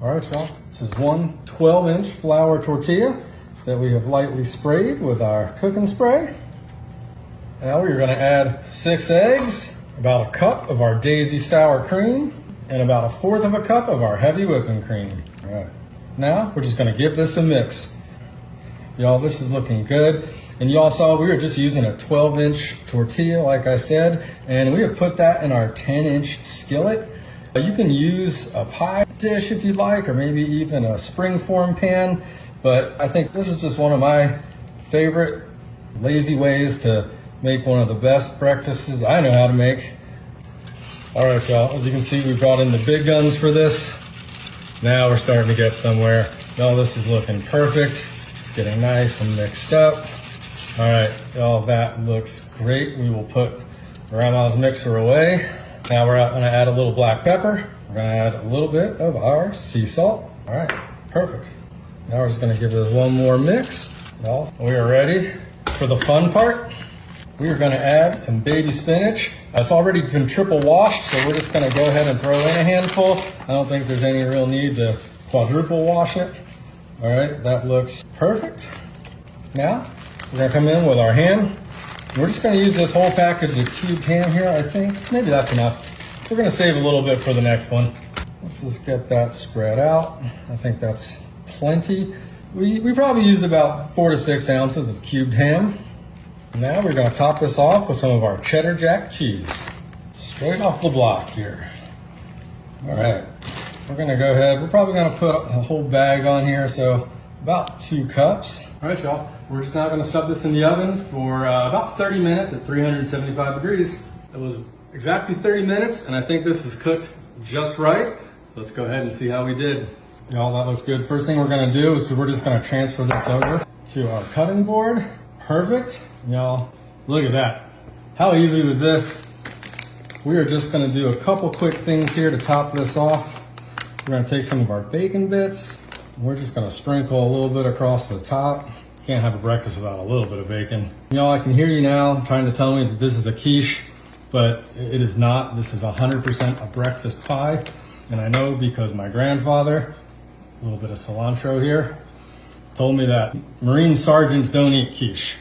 All right, y'all, this is one 12-inch flour tortilla that we have lightly sprayed with our cooking spray. Now we're gonna add 6 eggs, about a cup of our Daisy sour cream, and about 1/4 of a cup of our heavy whipping cream. All right, now we're just gonna give this a mix. Y'all, this is looking good. And y'all saw we were just using a 12-inch tortilla, like I said, and we have put that in our 10-inch skillet. You can use a pie dish if you'd like, or maybe even a springform pan, but I think this is just one of my favorite lazy ways to make one of the best breakfasts I know how to make. All right, y'all, as you can see, we brought in the big guns for this. Now we're starting to get somewhere. Y'all, this is looking perfect. Getting nice and mixed up. All right, y'all, that looks great. We will put Grandma's mixer away. Now we're gonna add a little black pepper. We're gonna add a little bit of our sea salt. All right, perfect. Now we're just gonna give this one more mix. Y'all, we are ready for the fun part. We are gonna add some baby spinach. It's already been triple washed, so we're just gonna go ahead and throw in a handful. I don't think there's any real need to quadruple wash it. All right, that looks perfect. Now, we're gonna come in with our ham. We're just gonna use this whole package of cubed ham here, I think. Maybe that's enough. We're gonna save a little bit for the next one. Let's just get that spread out. I think that's plenty. We probably used about 4 to 6 ounces of cubed ham. Now we're gonna top this off with some of our cheddar jack cheese. Straight off the block here. All right, we're gonna go ahead. We're probably gonna put a whole bag on here, so about 2 cups. All right, y'all, we're just now gonna shove this in the oven for about 30 minutes at 375 degrees. It was exactly 30 minutes, and I think this is cooked just right. So let's go ahead and see how we did. Y'all, that looks good. First thing we're gonna do is we're just gonna transfer this over to our cutting board. Perfect. Y'all, look at that. How easy was this? We are just gonna do a couple quick things here to top this off. We're gonna take some of our bacon bits. We're just gonna sprinkle a little bit across the top. Can't have a breakfast without a little bit of bacon. Y'all, I can hear you now trying to tell me that this is a quiche, but it is not. This is 100% a breakfast pie. And I know because my grandfather, a little bit of cilantro here, told me that Marine sergeants don't eat quiche.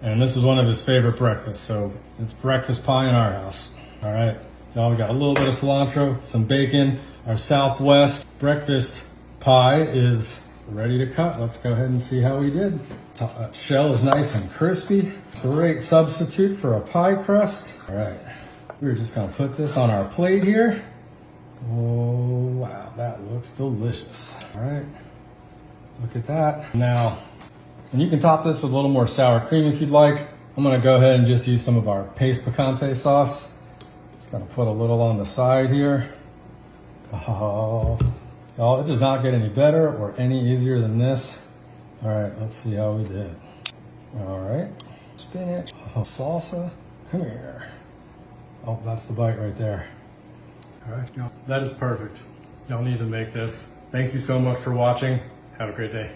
And this was one of his favorite breakfasts. So it's breakfast pie in our house. All right, y'all, we got a little bit of cilantro, some bacon. Our Southwest breakfast pie is ready to cut. Let's go ahead and see how we did. Shell is nice and crispy. Great substitute for a pie crust. All right, we're just gonna put this on our plate here. Oh, wow, that looks delicious. All right, look at that. Now, and you can top this with a little more sour cream if you'd like. I'm gonna go ahead and just use some of our Pace Picante sauce. Just gonna put a little on the side here. Oh, y'all, it does not get any better or any easier than this. All right, let's see how we did. All right, spinach, salsa, come here. Oh, that's the bite right there. All right, y'all, that is perfect. Y'all need to make this. Thank you so much for watching. Have a great day.